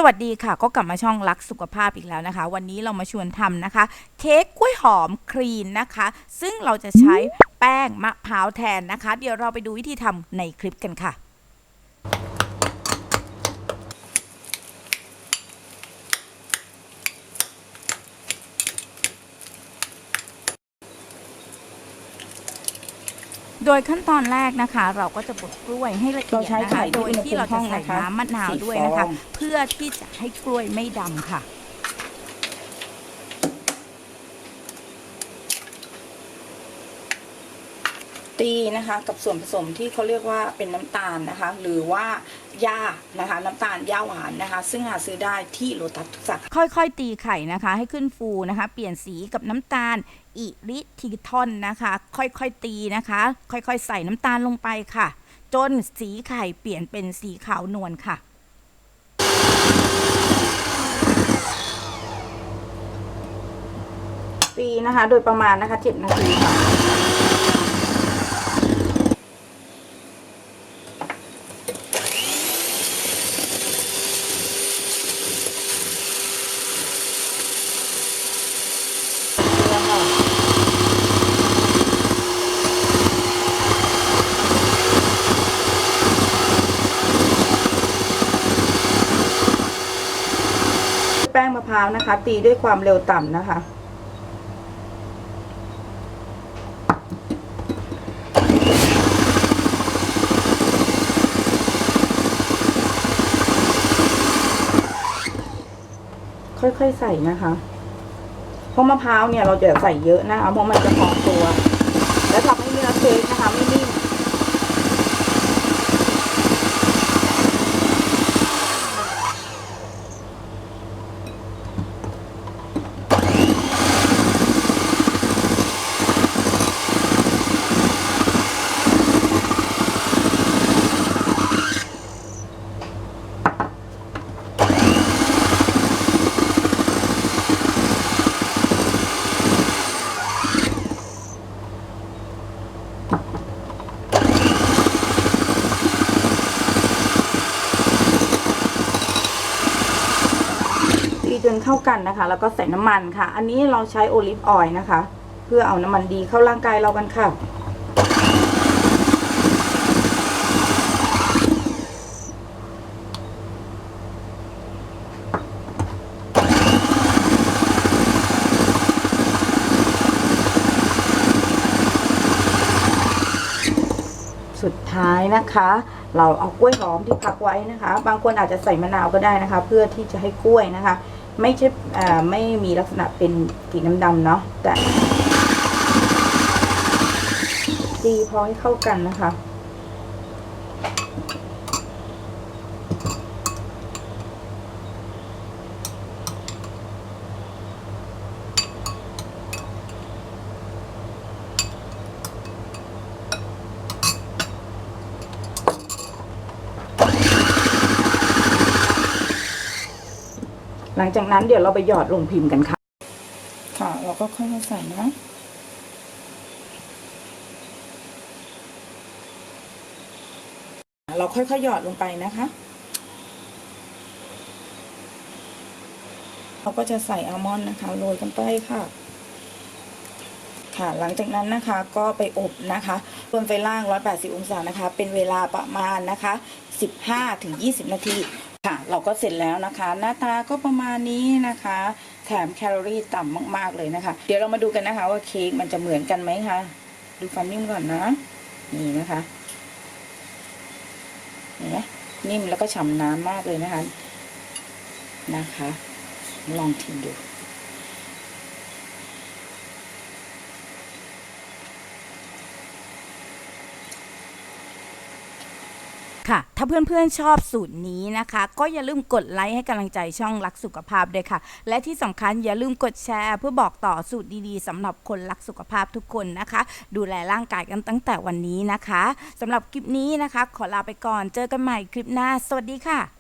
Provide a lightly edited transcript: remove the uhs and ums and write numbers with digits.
วัสดีค่ะก็กลับมาช่องรักสุขภาพอีกแล้วนะคะวันนี้เรามาชวนทำนะคะเค้กกล้วยหอมครีนนะคะซึ่งเราจะใช้แป้งมะพร้าวแทนนะคะเดี๋ยวเราไปดูวิธีทำในคลิปกันค่ะโดยขั้นตอนแรกนะคะเราก็จะบดกล้วยให้ละเอียดนะคะโดยที่เราจะใส่น้ำมะนาวด้วยนะคะเพื่อที่จะให้กล้วยไม่ดำค่ะตีนะคะกับส่วนผสมที่เขาเรียกว่าเป็นน้ำตาลนะคะหรือว่าย่านะคะน้ำตาลย่าหวานนะคะซึ่งหาซื้อได้ที่โลตัสทุกสาขาค่อยๆตีไข่นะคะให้ขึ้นฟูนะคะเปลี่ยนสีกับน้ำตาลอิริทิทอนนะคะค่อยๆตีนะคะค่อยๆใส่น้ำตาลลงไปค่ะจนสีไข่เปลี่ยนเป็นสีขาวนวลค่ะตีนะคะโดยประมาณนะคะ7 นาทีค่ะแป้งมะพร้าวนะคะตีด้วยความเร็วต่ำนะคะค่อยๆใส่นะคะเพราะมะพร้าวเนี่ยเราจะใส่เยอะนะคะเพราะมันจะพองตัวและทำให้เนื้อเค้กนะคะไม่นิ่มจนเข้ากันนะคะแล้วก็ใส่น้ำมันค่ะอันนี้เราใช้โอลิฟออยล์นะคะเพื่อเอาน้ำมันดีเข้าร่างกายเรากันค่ะสุดท้ายนะคะเราเอากล้วยหอมที่พักไว้นะคะบางคนอาจจะใส่มะนาวก็ได้นะคะเพื่อที่จะให้กล้วยนะคะไม่ใช่ไม่มีลักษณะเป็นสีดำๆเนาะแต่ตีพอให้เข้ากันนะคะหลังจากนั้นเดี๋ยวเราไปหยอดลงพิมพ์กันค่ะค่ะเราก็ค่อยๆใส่นะเราค่อยๆหยอดลงไปนะคะเราก็จะใส่อัลมอนด์นะคะโรยกันไปค่ะหลังจากนั้นนะคะก็ไปอบนะคะบนไฟล่าง180 องศานะคะเป็นเวลาประมาณนะคะ15-20 นาทีค่ะเราก็เสร็จแล้วนะคะหน้าตาก็ประมาณนี้นะคะแถมแคลอรี่ต่ำมากๆเลยนะคะเดี๋ยวเรามาดูกันนะคะว่าเค้กมันจะเหมือนกันไหมคะดูความนิ่มก่อนนะนี่นะคะเห็นไหมนิ่มแล้วก็ฉ่ำน้ำมากเลยนะคะลองชิมดูค่ะถ้าเพื่อนๆชอบสูตรนี้นะคะก็อย่าลืมกดไลค์ให้กำลังใจช่องรักสุขภาพด้วยค่ะและที่สำคัญอย่าลืมกดแชร์เพื่อบอกต่อสูตรดีๆสำหรับคนรักสุขภาพทุกคนนะคะดูแลร่างกายกันตั้งแต่วันนี้นะคะสำหรับคลิปนี้นะคะขอลาไปก่อนเจอกันใหม่คลิปหน้าสวัสดีค่ะ